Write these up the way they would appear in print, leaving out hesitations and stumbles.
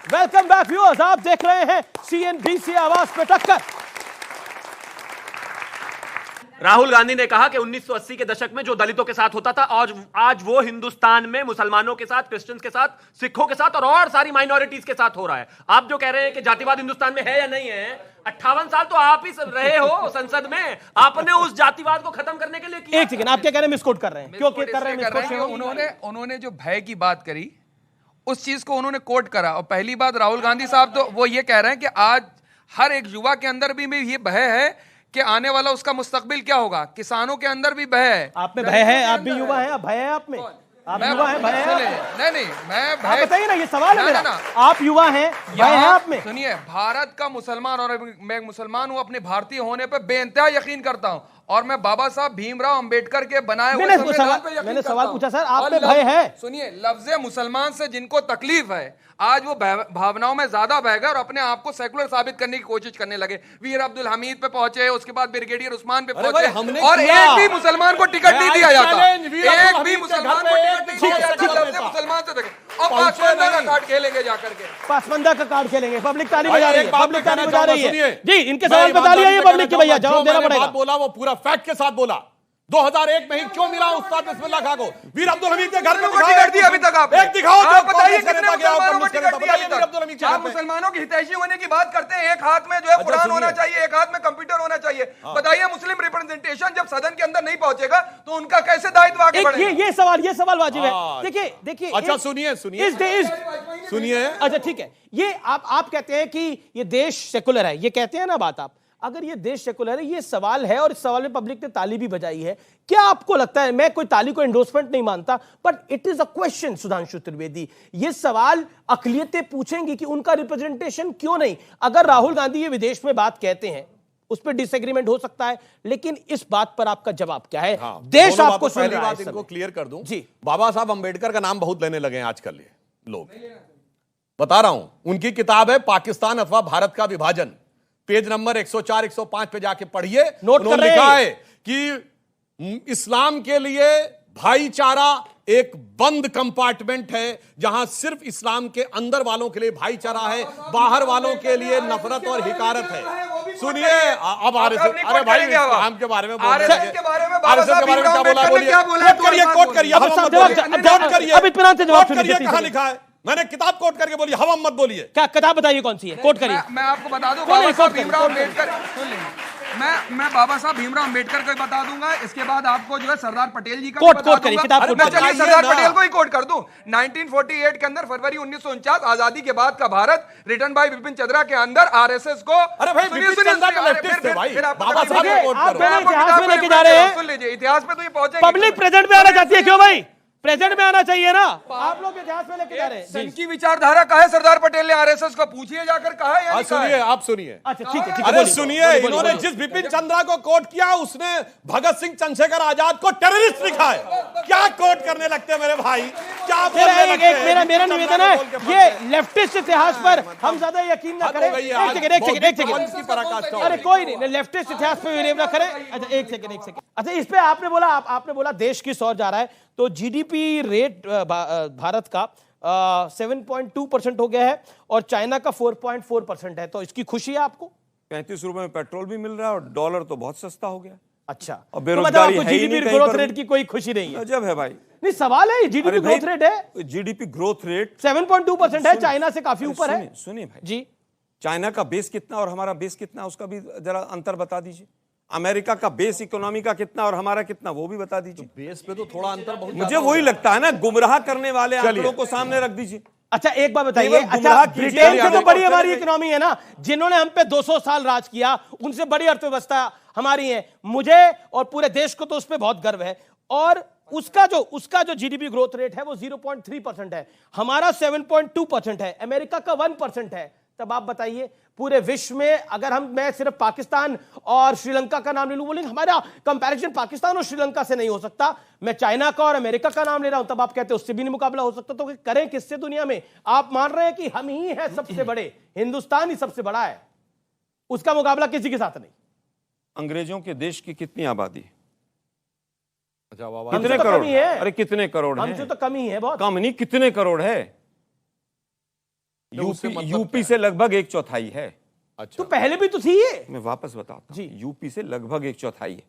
Welcome back viewers, आप देख रहे हैं सीएनबीसी आवाज पे टक्कर। राहुल गांधी ने कहा कि 1980 के दशक में जो दलितों के साथ होता था आज वो हिंदुस्तान में मुसलमानों के साथ, क्रिश्चियंस के साथ, सिखों के साथ और सारी माइनॉरिटीज के साथ हो रहा है। आप जो कह रहे हैं कि जातिवाद हिंदुस्तान में है या नहीं है, 58 साल तो आप ही रहे हो संसद में, आपने उस जातिवाद को खत्म करने के लिए किया। एक सेकंड, आप क्या कह रहे हैं? मिसकोट कर रहे हैं। क्यों कर रहे हैं? उन्होंने जो भय की बात करी उस चीज को उन्होंने कोट करा। और पहली बात राहुल गांधी साहब तो वो ये कह रहे हैं कि आज हर एक युवा के अंदर भी ये भय है कि आने वाला उसका मुस्तकबिल क्या होगा। किसानों के अंदर भी भय है। आप में भय है? आप भी युवा हैं, भय है आप में? आप युवा हैं, भय है? नहीं, मैं भय बताइए ना, ये सवाल है मेरा। आप युवा हैं, भय है आप में? सुनिए, भारत का मुसलमान और मैं मुसलमान हूं, अपने भारतीय होने पे बेइंतहा यकीन करता हूं और मैं बाबा साहब भीमराव अंबेडकर के बनाए हुए संविधान पे यकीन मैंने करता सवाल हूं। पूछा सर, आप में भय है? सुनिए, लफ्ज़े मुसलमान से जिनको तकलीफ है आज वो भावनाओं में ज्यादा बह गए और अपने आप को सेकुलर साबित करने की कोशिश करने लगे। वीर अब्दुल हमीद पे पहुंचे, उसके बाद ब्रिगेडियर उस्मान पे पहुंचे और एक भी मुसलमान को टिकट नहीं दिया जाता। एक भी मुसलमान को टिकट नहीं दिया जाता। लफ्ज़े मुसलमान से और पासवान का कार्ड खेलेंगे जाकर के, पासवंदा का कार्ड खेलेंगे। पब्लिक ताली बजा रही है, पब्लिक ताली बजा रही है। जी, इनके सवाल पे ताली है पब्लिक की। भैया जवाब देना पड़ेगा। बोला वो पूरा फैक्ट के साथ बोला। 2001 में ही क्यों मिला उस्ताद बिस्मिल्लाह खां को? वीर अब्दुल हमीद के घर में टिकट दिया अभी तक आपने? एक दिखाओ। आप बताइए कितने मुसलमानों को टिकट दिया अभी तक? आप मुसलमानों मुसलमानों की हितैषी होने की बात करते हैं, एक हाथ में जो है कुरान होना चाहिए, एक हाथ में कंप्यूटर होना चाहिए। बताइए, मुस्लिम रिप्रेजेंटेशन जब सदन के अंदर नहीं पहुंचेगा तो उनका कैसे दायित्व आगे बढ़ेगा? ये सवाल वाजिब है। देखिए अच्छा सुनिए अच्छा ठीक है, ये आप कहते हैं कि ये देश सेकुलर है, ये कहते हैं ना बात आप। अगर ये देश सेकुलर है, ये सवाल है और इस सवाल में पब्लिक ने ताली भी बजाई है। क्या आपको लगता है, मैं कोई ताली को एंडोर्समेंट नहीं मानता, but it is a question Sudhanshu Trivedi, ये सवाल अकलियतें पूछेंगी कि उनका रिप्रेजेंटेशन क्यों नहीं। अगर राहुल गांधी ये विदेश में बात कहते हैं, उस पर डिसएग्रीमेंट हो सकता है, लेकिन इस बात पर आपका जवाब क्या है? देश आपको सुन रहा है। इनको क्लियर कर दूं जी, बाबा साहब अंबेडकर का नाम बहुत लेने लगे हैं आजकल ये लोग। बता रहा हूं, उनकी किताब है पाकिस्तान अथवा भारत का विभाजन, पेज नंबर 104 105 पे जाके पढ़िए। नोट कर लिखा है कि इस्लाम के लिए भाईचारा एक बंद कंपार्टमेंट है, जहां सिर्फ इस्लाम के अंदर वालों के लिए भाईचारा है, बाहर वालों के लिए नफरत और हिकारत है। सुनिए, अब आरएसएस, अरे भाई इस्लाम के बारे में आरएसएस के बारे में कोट करिए, अब इत्मीनान से जवाब सुनिए। कहां लिखा है? मैंने किताब कोट करके बोली, हवा मत बोलिए। क्या किताब बताइए कौन सी है? कोट करिए। मैं आपको बता दूं, बाबा साहब भीमराव अम्बेडकर, मैं बाबा साहब भीमराव अम्बेडकर को बता दूंगा। इसके बाद आपको जो है सरदार पटेल जी का कोट करिए, किताब कोट करिए। चलिए सरदार पटेल को ही कोट कर दूं। 1948 के अंदर फरवरी 1949 आजादी के बाद का भारत, रिटन बाय बिपिन चंद्रा के अंदर आरएसएस को, अरे भाई बिपिन चंद्रा तो लेफ्टिस्ट थे भाई, बाबा साहब को कोट आप इतिहास में लेके जा रहे हैं। सुन लीजिए, इतिहास में तो ये पहुंचे। पब्लिक प्रेजेंट में आना चाहती है, क्यों भाई? प्रेजेंट में आना चाहिए ना। आप लोग इतिहास में लेके जा रहे हैं। सन की विचारधारा कहा है सरदार पटेल ने आरएसएस को? पूछिए जाकर, कहा है या नहीं? सुनिए, आप सुनिए। अच्छा ठीक है, अरे सुनिए, इन्होंने जिस बिपिन चंद्रा को कोट किया, उसने भगत सिंह चंद्रशेखर आजाद को टेररिस्ट लिखा है। क्या कोट करने लगते हैं मेरे भाई? क्या मेरा निवेदन है, ये लेफ्टिस्ट इतिहास पर हम ज्यादा यकीन ना करें। एक सेकंड, अरे कोई नहीं, लेफ्टिस्ट इतिहास पर बिलीव ना करें। अच्छा एक सेकंड। अच्छा, इस पे आपने बोला देश किस ओर जा रहा है, तो जीडीपी रेट भारत का 7.2% हो गया है और चाइना का 4.4% है। तो इसकी खुशी है आपको? 35 रुपए में पेट्रोल भी मिल रहा है और डॉलर तो बहुत सस्ता हो गया। अच्छा, और बेरोजगारी है ही जीडीपी नहीं, ग्रोथ रेट की कोई खुशी नहीं है? अजब है भाई। नहीं, सवाल है, जीडीपी ग्रोथ रेट है, जीडीपी ग्रोथ रेट 7.2% है, चाइना से काफी ऊपर है। सुनिए भाई जी, चाइना का बेस कितना और हमारा बेस कितना, उसका भी जरा अंतर बता दीजिए। अमेरिका का बेस इकोनॉमी का कितना और हमारा कितना, वो भी बता दीजिए। बेस पे तो थोड़ा अंतर बहुत, मुझे वही लगता है ना, गुमराह करने वाले आंकड़ों को सामने रख दीजिए। अच्छा एक बात बताइए, अच्छा ब्रिटेन से तो बड़ी हमारी इकोनॉमी है ना, जिन्होंने हम पे 200 साल राज किया, उनसे बड़ी अर्थव्यवस्था हमारी है। मुझे और पूरे देश को तो उस पर बहुत गर्व है। और उसका जो जीडीपी ग्रोथ रेट है वो 0.3% है, हमारा 7.2% है, अमेरिका का 1% है। तब आप बताइए, पूरे विश्व में अगर मैं सिर्फ पाकिस्तान और श्रीलंका का नाम ले लूं, बोलेंगे हमारा कंपैरिजन पाकिस्तान और श्रीलंका से नहीं हो सकता। मैं चाइना का और अमेरिका का नाम ले रहा हूं, तब आप कहते हैं उससे भी नहीं मुकाबला हो सकता। तो करें किससे दुनिया में? आप मान रहे हैं कि हम ही हैं सबसे बड़े, हिंदुस्तान ही सबसे बड़ा है, उसका मुकाबला किसी के साथ नहीं। अंग्रेजों के देश की कितनी आबादी? अच्छा, कितने करोड़ है? अरे कितने करोड़? हमसे तो कम ही है, बहुत कम नहीं, कितने करोड़ है? यूपी से लगभग 1/4 है। अच्छा, तो पहले भी तो थी ये। मैं वापस बताता हूं, जी। यूपी से लगभग 1/4 है।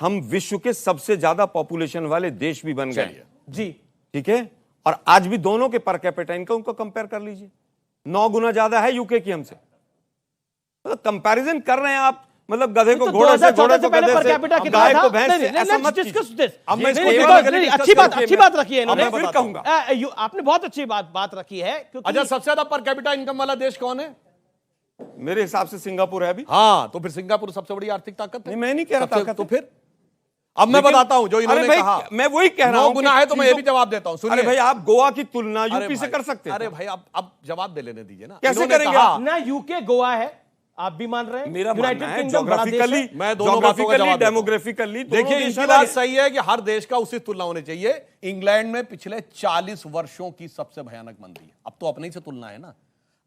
हम विश्व के सबसे ज्यादा पॉपुलेशन वाले देश भी बन गए। जी, ठीक है, और आज भी दोनों के पर कैपिटा इनकम को कंपेयर कर लीजिए, 9 गुना ज्यादा है यूके की हमसे। मतलब कंपैरिजन कर रहे हैं आप, मतलब गधे को घोड़े से, घोड़े को गधे से, गाय को भैंस से, ऐसा मत कीजिए। अब मैं अच्छी बात रखी है इन्होंने। मैं फिर कहूंगा, आपने बहुत अच्छी बात रखी है। अच्छा, सबसे ज्यादा पर कैपिटा इनकम वाला देश कौन है? मेरे हिसाब से सिंगापुर है अभी। हाँ, तो फिर सिंगापुर सबसे बड़ी आर्थिक ताकत है। नहीं, मैं नहीं कह रहा ताकत। तो फिर अब मैं बताता हूं जो इन्होंने कहा। मैं वही कह रहा हूं, 9 गुना है तो मैं ये भी जवाब देता हूं। सुनिए, अरे भाई, आप गोवा की तुलना यूपी से कर सकते हैं। अरे भाई, अब जवाब दे लेने दीजिए ना। कैसे इन्होंने करेंगे कहा- आप? ना यूके गोवा है, आप भी मान रहे हैं। मेरा यूनाइटेड मानना है, किंगडम बड़ा देश है। जोग्राफिकली, मैं दोनों बातों का जवाब देता हूं। डेमोग्राफिकली, देखिए, इनकी बात सही है कि हर देश का उसी तुलना होनी चाहिए। इंग्लैंड में पिछले 40 वर्षों की सबसे भयानक मंदी है। अब तो अपने ही से तुलना है ना।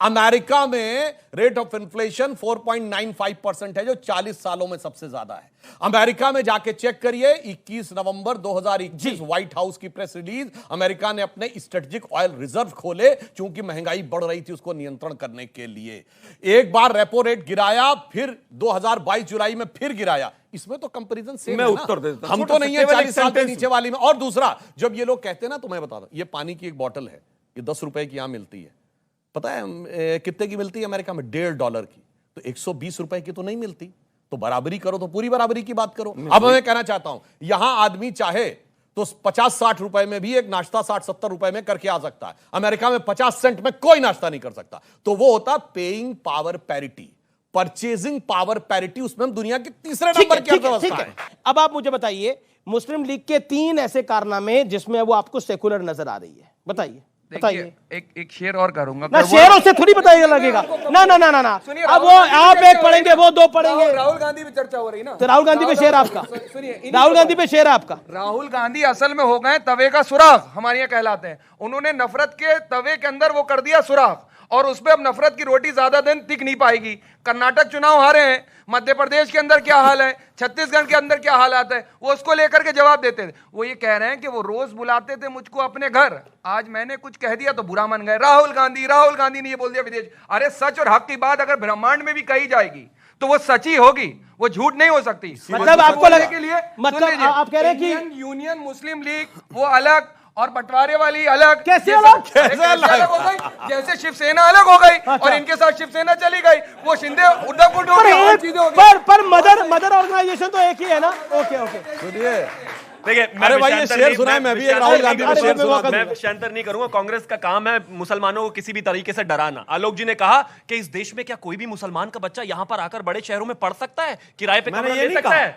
अमेरिका में रेट ऑफ इन्फ्लेशन 4.95% है, जो 40 सालों में सबसे ज्यादा है। अमेरिका में जाके चेक करिए, 21 नवंबर 2021 व्हाइट हाउस की प्रेस रिलीज, अमेरिका ने अपने स्ट्रेटेजिक ऑयल रिजर्व खोले, क्योंकि महंगाई बढ़ रही थी, उसको नियंत्रण करने के लिए। एक बार रेपो रेट गिराया, फिर 2022 जुलाई में फिर गिराया। इसमें तो कंपैरिजन सेम मैं है ना? उत्तर देता हूं। हम तो नहीं है 40 साल के sentence नीचे वाली में। और दूसरा, जब ये लोग कहते हैं ना, तो मैं बता दूं, ये पानी की एक बोतल है, ये 10 रुपए की यहां मिलती है। पता है कितने की मिलती है अमेरिका में? $1.5 की। तो 120 रुपए की तो नहीं मिलती। तो बराबरी करो, तो पूरी बराबरी की बात करो। अब मैं कहना चाहता हूं, यहां आदमी चाहे तो 50-60 रुपए में भी एक नाश्ता 60-70 रुपए में करके आ सकता है। अमेरिका में 50 सेंट में कोई नाश्ता नहीं कर सकता। तो वो होता paying power parity, purchasing power parity. उसमें हम दुनिया के तीसरे नंबर की अर्थव्यवस्था है। अब आप मुझे बताइए, मुस्लिम लीग के 3 ऐसे कारनामे जिसमें वो आपको सेकुलर नजर आ रही है, बताइए। बताइए। एक शेर और करूंगा ना, शेरों से थोड़ी बताइएगा लगेगा। ना ना ना ना ना, अब वो आप एक पढ़ेंगे, वो 2 पढ़ेंगे। राहुल गांधी पे चर्चा हो रही ना, तो राहुल गांधी पे शेर आपका, सुनिए, राहुल गांधी पे शेर आपका। राहुल गांधी असल में हो गए तवे का सुराख, हमारे यहाँ कहलाते हैं। उन्होंने नफरत के तवे के अंदर वो कर दिया सुराख, और उसपे अब नफरत की रोटी ज्यादा दिन टिक नहीं पाएगी। कर्नाटक चुनाव हारे हैं, मध्य प्रदेश के अंदर क्या हाल है, छत्तीसगढ़ के अंदर क्या हालात है, वो उसको लेकर के जवाब देते थे। वो ये कह रहे हैं कि वो रोज बुलाते थे मुझको अपने घर, आज मैंने कुछ कह दिया तो बुरा मान गए। राहुल गांधी ने ये बोल दिया विदेश। अरे सच और हक की बात अगर ब्रह्मांड में भी कही जाएगी तो वो सच ही होगी, वो झूठ नहीं हो सकती। मतलब आपको लगे के लिए मतलब आप कह रहे हैं कि यूनियन मुस्लिम लीग वो अलग और बंटवारे वाली अलग। कैसे अलग? कैसे अलग हो गई? जैसे शिवसेना अलग हो गई और इनके साथ शिवसेना चली गई, वो शिंदे उद्धव को पर मदर ऑर्गेनाइजेशन तो एक ही है ना। ओके ओके, सुनिए, देखिए, अरे भाई, ये शेर सुना है, मैं भी एक राहुल गांधी का शेर सुना था। मैं विषयांतर नहीं करूंगा। कांग्रेस का काम है मुसलमानों को किसी भी तरीके से डराना। आलोक जी ने कहा कि इस देश में क्या कोई भी मुसलमान का बच्चा यहां पर आकर बड़े शहरों में पढ़ सकता है, किराए पे कमरा ले सकता है?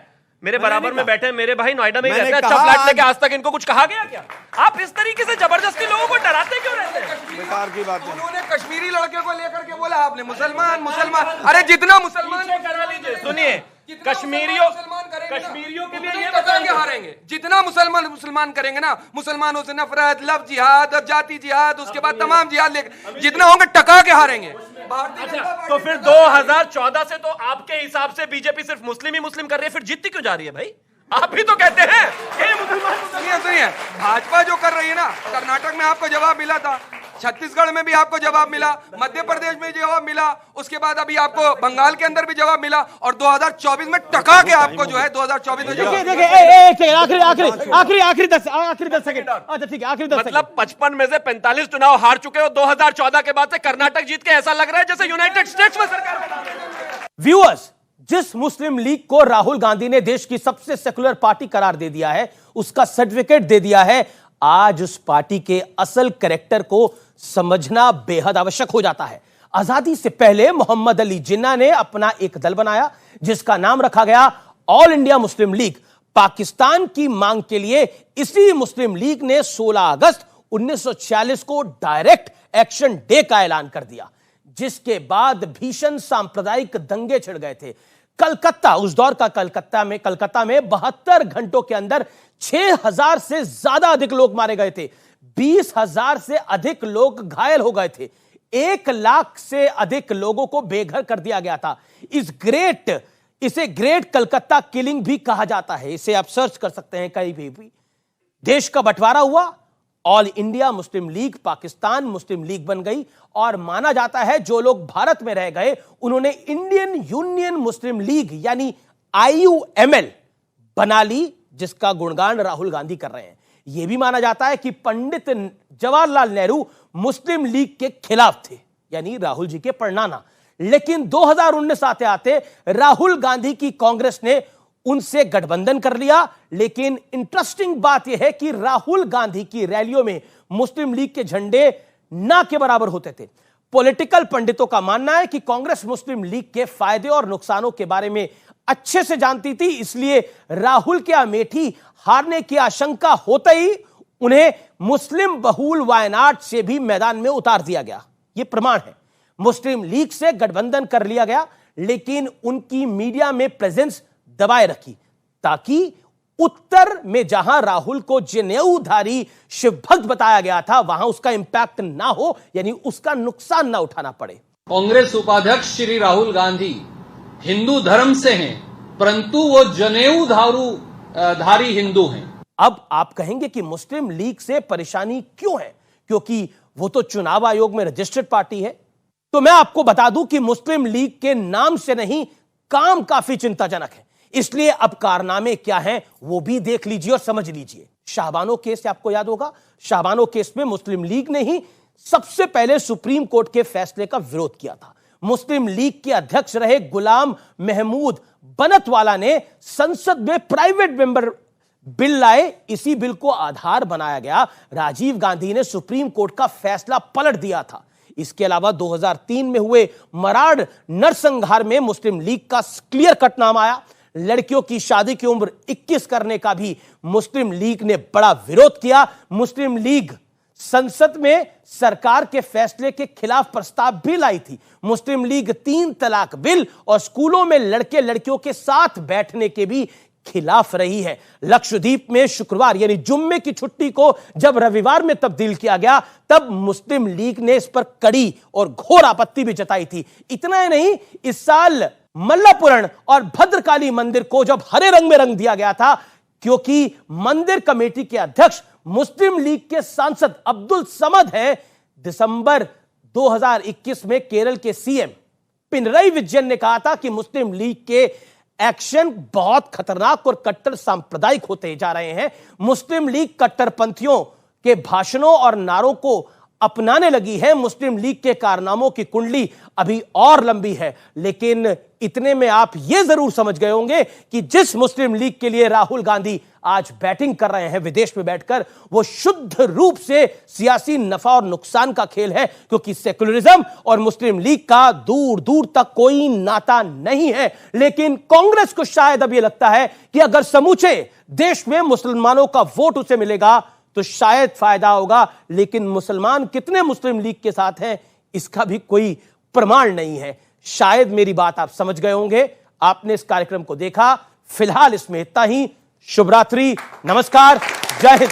मेरे बराबर में बैठे मेरे भाई नोएडा में रहते हैं, अच्छा फ्लैट लेके, आज तक इनको कुछ कहा गया क्या? आप इस तरीके से जबरदस्ती लोगों को डराते क्यों रहते हैं? बेकार की बात है। उन्होंने कश्मीरी लड़के को लेकर के बोला आपने मुसलमान। अरे जितना मुसलमान करा लीजिए। सुनिए, कश्मीरियों के लिए ये बताएंगे हारेंगे। जितना मुसलमान करेंगे ना, मुसलमानों से नफरत, लव जिहाद और जाति जिहाद, उसके बाद तमाम जिहाद लेकर जितना होंगे टका के हारेंगे। तो फिर 2014 से तो आपके हिसाब से बीजेपी सिर्फ मुस्लिम ही मुस्लिम कर रही है, फिर जीतती क्यों जा रही है भाई? आप भी तो कहते हैं कि मुसलमान। सुनिए, भाजपा जो कर रही है ना, कर्नाटक में आपको जवाब मिला था, छत्तीसगढ़ में भी आपको जवाब मिला, मध्य प्रदेश में जवाब मिला, उसके बाद अभी आपको बंगाल के अंदर भी जवाब मिला, और 2024 में टका के आपको जो है 2024 में जवाब। आखिरी 10 सेकंड। अच्छा ठीक है, आखिरी 10 सेकंड। मतलब 55 में से 45 चुनाव हार चुके हो। 2014 के बाद से कर्नाटक जीत के ऐसा लग रहा है जैसे यूनाइटेड स्टेट्स में सरकार बना रहे हैं। व्यूअर्स, जिस मुस्लिम लीग को राहुल गांधी ने देश की सबसे सेकुलर पार्टी करार दे दिया है, उसका सर्टिफिकेट दे दिया है, आज उस पार्टी के असल कैरेक्टर को समझना बेहद आवश्यक हो जाता है। आजादी से पहले मोहम्मद अली जिन्ना ने अपना एक दल बनाया जिसका नाम रखा गया all India Muslim League. Pakistan की मांग के लिए इसी मुस्लिम लीग ने 16 अगस्त 1946 को डायरेक्ट एक्शन डे का ऐलान कर दिया, जिसके बाद भीषण सांप्रदायिक दंगे छिड़ गए थे। कलकत्ता, उस दौर का कलकत्ता में 72 घंटों के अंदर 6000 से ज्यादा अधिक लोग मारे गए थे, 20,000 से अधिक लोग घायल हो गए थे, 1 लाख से अधिक लोगों को बेघर कर दिया गया था। इसे ग्रेट कलकत्ता किलिंग भी कहा जाता है। इसे आप सर्च कर सकते हैं कहीं भी। देश का बंटवारा हुआ All India Muslim League Pakistan Muslim League बन गई और माना जाता है जो लोग भारत में रह गए उन्होंने इंडियन यूनियन मुस्लिम लीग यानी IUML बना ली, जिसका गुणगान राहुल गांधी कर रहे हैं। यह भी माना जाता है कि पंडित जवाहरलाल नेहरू मुस्लिम लीग के खिलाफ थे, यानी राहुल जी के पड़नाना। लेकिन 2019 आते आते राहुल गांधी की कांग्रेस ने उनसे गठबंधन कर लिया। लेकिन इंटरेस्टिंग बात यह है कि राहुल गांधी की रैलियों में मुस्लिम लीग के झंडे ना के बराबर होते थे। पॉलिटिकल पंडितों का मानना है कि कांग्रेस मुस्लिम लीग के फायदे और नुकसानों के बारे में अच्छे से जानती थी, इसलिए राहुल के अमेठी हारने की आशंका होते ही उन्हें मुस्लिम बहुल वायनाड से भी मैदान में उतार दिया गया। यह प्रमाण है। मुस्लिम लीग से गठबंधन कर लिया गया, लेकिन उनकी मीडिया में प्रेजेंस दबाए रखी ताकि उत्तर में जहां राहुल को जनेऊधारी शिव भक्त बताया गया था वहां उसका इंपैक्ट ना हो, यानी उसका नुकसान ना उठाना पड़े। कांग्रेस उपाध्यक्ष श्री राहुल गांधी हिंदू धर्म से हैं, परंतु वो जनेऊ धारी हिंदू हैं। अब आप कहेंगे कि मुस्लिम लीग से परेशानी क्यों है, क्योंकि वो तो चुनाव आयोग में रजिस्टर्ड पार्टी है। तो मैं आपको बता दूं कि मुस्लिम लीग के नाम से नहीं, काम काफी चिंताजनक है। इसलिए अब कारनामे क्या हैं वो भी देख लीजिए और समझ लीजिए। शाहबानो केस आपको याद होगा, शाहबानो केस में मुस्लिम लीग ने ही सबसे पहले सुप्रीम कोर्ट के फैसले का विरोध किया था। मुस्लिम लीग के अध्यक्ष रहे गुलाम महमूद बनतवाला ने संसद में प्राइवेट मेंबर बिल लाए, इसी बिल को आधार बनाया गया। राजीव गांधी ने सुप्रीम कोर्ट का फैसला पलट दिया था। इसके अलावा 2003 में हुए मराड़ नरसंहार में मुस्लिम लीग का क्लियर कट नाम आया। लड़कियों की शादी की उम्र 21 करने का भी मुस्लिम लीग ने बड़ा विरोध किया। मुस्लिम लीग संसद में सरकार के फैसले के खिलाफ प्रस्ताव भी लाई थी। मुस्लिम लीग 3 तलाक बिल और स्कूलों में लड़के लड़कियों के साथ बैठने के भी खिलाफ रही है। लक्षद्वीप में शुक्रवार यानी जुम्मे की छुट्टी को जब रविवार में तब्दील किया गया, तब मुस्लिम लीग ने इस पर कड़ी और घोर आपत्ति भी जताई थी। इतना ही नहीं, इस साल मल्लापुरम और भद्रकाली मंदिर को जब हरे रंग में रंग दिया गया था, क्योंकि मंदिर कमेटी के अध्यक्ष मुस्लिम लीग के सांसद अब्दुल समद है। दिसंबर 2021 में केरल के सीएम पिनरई विजयन ने कहा था कि मुस्लिम लीग के एक्शन बहुत खतरनाक और कट्टर सांप्रदायिक होते जा रहे हैं। मुस्लिम लीग कट्टरपंथियों के भाषणों और नारों को अपनाने लगी है। मुस्लिम लीग के कारनामों की कुंडली अभी और लंबी है, लेकिन इतने में आप यह जरूर समझ गए होंगे कि जिस मुस्लिम लीग के लिए राहुल गांधी आज बैटिंग कर रहे हैं विदेश में बैठकर, वो शुद्ध रूप से सियासी नफा और नुकसान का खेल है, क्योंकि सेकुलरिज्म और मुस्लिम लीग का दूर दूर तक कोई नाता नहीं है। लेकिन कांग्रेस को शायद अब यह लगता है कि अगर समूचे देश में मुसलमानों का वोट उसे मिलेगा तो शायद फायदा होगा, लेकिन मुसलमान कितने मुस्लिम लीग के साथ हैं इसका भी कोई प्रमाण नहीं है। शायद मेरी बात आप समझ गए होंगे। आपने इस कार्यक्रम को देखा। फिलहाल इसमें इतना ही। शुभ रात्रि, नमस्कार, जय हिंद।